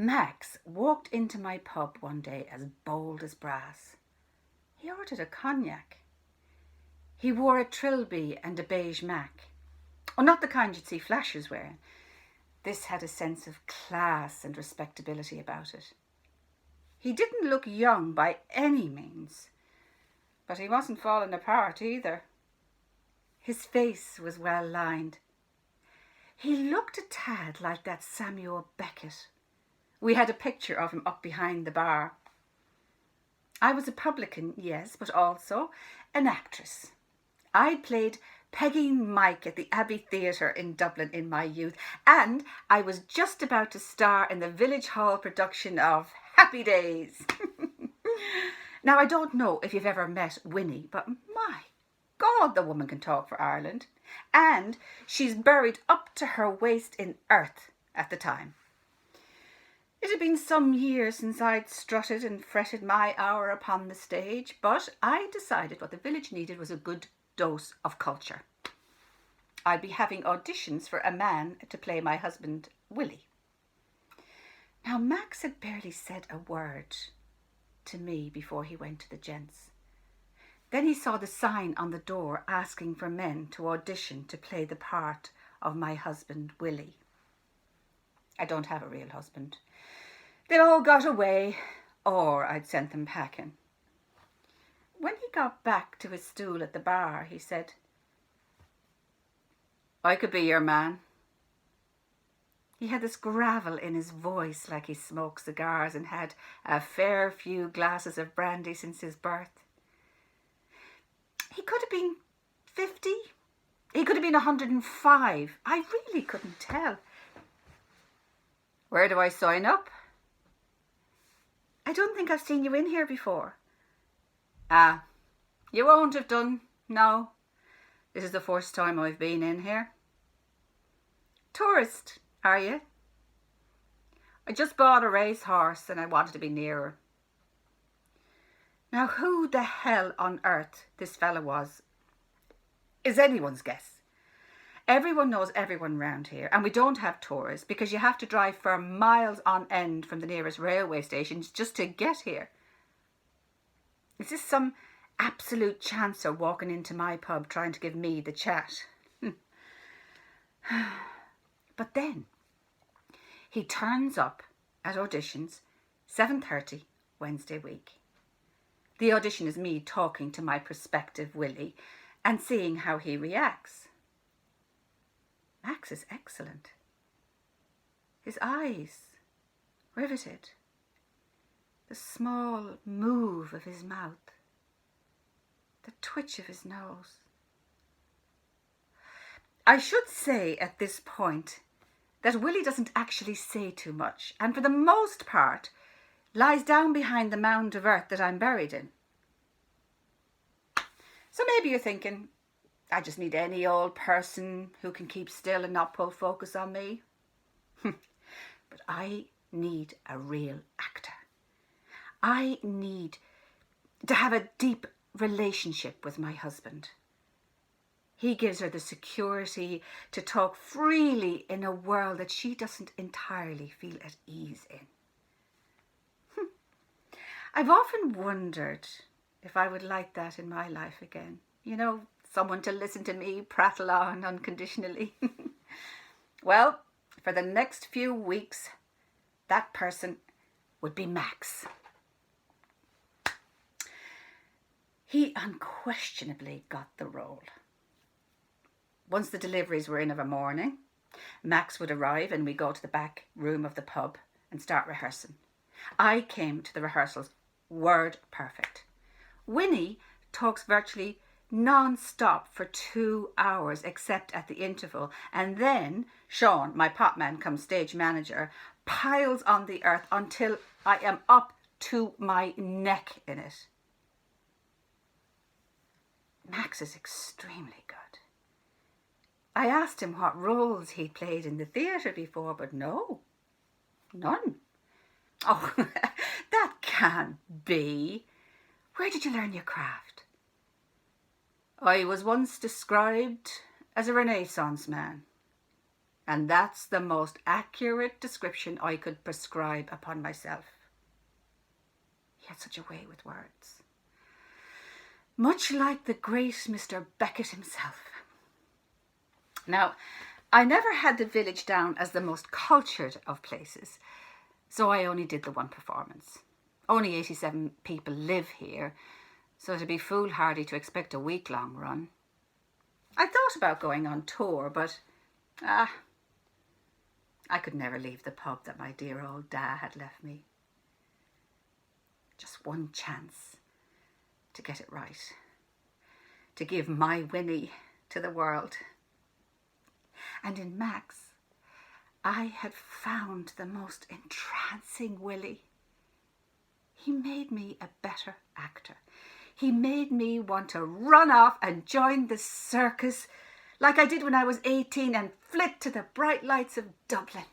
Max walked into my pub one day as bold as brass. He ordered a cognac. He wore a trilby and a beige mac. Oh, not the kind you'd see flashers wearing. This had a sense of class and respectability about it. He didn't look young by any means, but he wasn't falling apart either. His face was well lined. He looked a tad like that Samuel Beckett. We had a picture of him up behind the bar. I was a publican, yes, but also an actress. I played Peggy Mike at the Abbey Theatre in Dublin in my youth, and I was just about to star in the Village Hall production of Happy Days. Now, I don't know if you've ever met Winnie, but my God, the woman can talk for Ireland. And she's buried up to her waist in earth at the time. It had been some years since I'd strutted and fretted my hour upon the stage, but I decided what the village needed was a good dose of culture. I'd be having auditions for a man to play my husband, Willie. Now, Max had barely said a word to me before he went to the gents. Then he saw the sign on the door asking for men to audition to play the part of my husband, Willie. I don't have a real husband. They all got away, or I'd sent them packing. When he got back to his stool at the bar, he said, "I could be your man." He had this gravel in his voice like he smoked cigars and had a fair few glasses of brandy since his birth. He could have been 50. He could have been 105. I really couldn't tell. "Where do I sign up?" "I don't think I've seen you in here before." "Ah, you won't have done, no. This is the first time I've been in here." "Tourist, are you?" "I just bought a racehorse and I wanted to be nearer." Now, who the hell on earth this fella was is anyone's guess. Everyone knows everyone round here, and we don't have tourists because you have to drive for miles on end from the nearest railway stations just to get here. Is this some absolute chancer walking into my pub trying to give me the chat? But then he turns up at auditions 7:30 Wednesday week. The audition is me talking to my prospective Willie and seeing how he reacts. Max is excellent. His eyes, riveted. The small move of his mouth. The twitch of his nose. I should say at this point that Willie doesn't actually say too much, and for the most part lies down behind the mound of earth that I'm buried in. So maybe you're thinking, I just need any old person who can keep still and not pull focus on me. But I need a real actor. I need to have a deep relationship with my husband. He gives her the security to talk freely in a world that she doesn't entirely feel at ease in. I've often wondered if I would like that in my life again. You know, someone to listen to me prattle on unconditionally. Well, for the next few weeks, that person would be Max. He unquestionably got the role. Once the deliveries were in of a morning, Max would arrive and we'd go to the back room of the pub and start rehearsing. I came to the rehearsals word perfect. Winnie talks virtually non-stop for 2 hours except at the interval, and then Sean, my pop man come stage manager, piles on the earth until I am up to my neck in it. Max is extremely good. I asked him what roles he'd played in the theatre before, but no, none. Oh, that can't be. Where did you learn your craft? I was once described as a Renaissance man. And that's the most accurate description I could prescribe upon myself. He had such a way with words. Much like the great Mr. Beckett himself. Now, I never had the village down as the most cultured of places, so I only did the one performance. Only 87 people live here, so it'd be foolhardy to expect a week-long run. I thought about going on tour, but I could never leave the pub that my dear old da had left me. Just one chance to get it right, to give my Winnie to the world. And in Max, I had found the most entrancing Willie. He made me a better actor. He made me want to run off and join the circus like I did when I was 18 and flit to the bright lights of Dublin.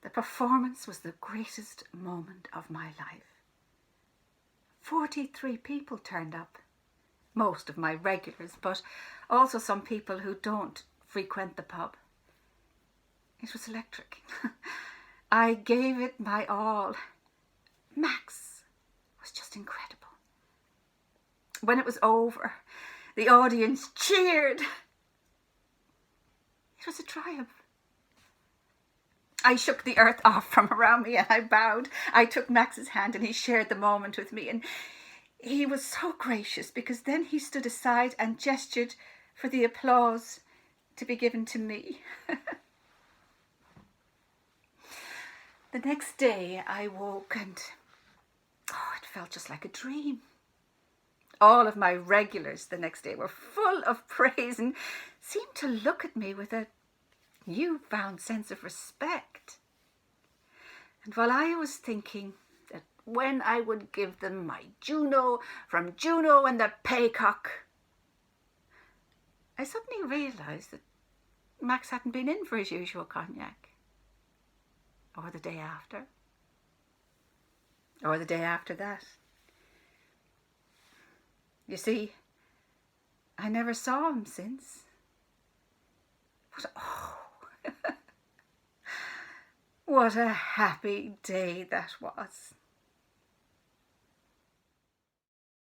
The performance was the greatest moment of my life. 43 people turned up. Most of my regulars, but also some people who don't frequent the pub. It was electric. I gave it my all. Max was just incredible. When it was over, the audience cheered. It was a triumph. I shook the earth off from around me and I bowed. I took Max's hand and he shared the moment with me, and he was so gracious because then he stood aside and gestured for the applause to be given to me. The next day I woke and it felt just like a dream. All of my regulars the next day were full of praise and seemed to look at me with a newfound sense of respect. And while I was thinking that when I would give them my Juno from Juno and the Paycock, I suddenly realised that Max hadn't been in for his usual cognac. Or the day after. Or the day after that. You see, I never saw him since. But what a happy day that was.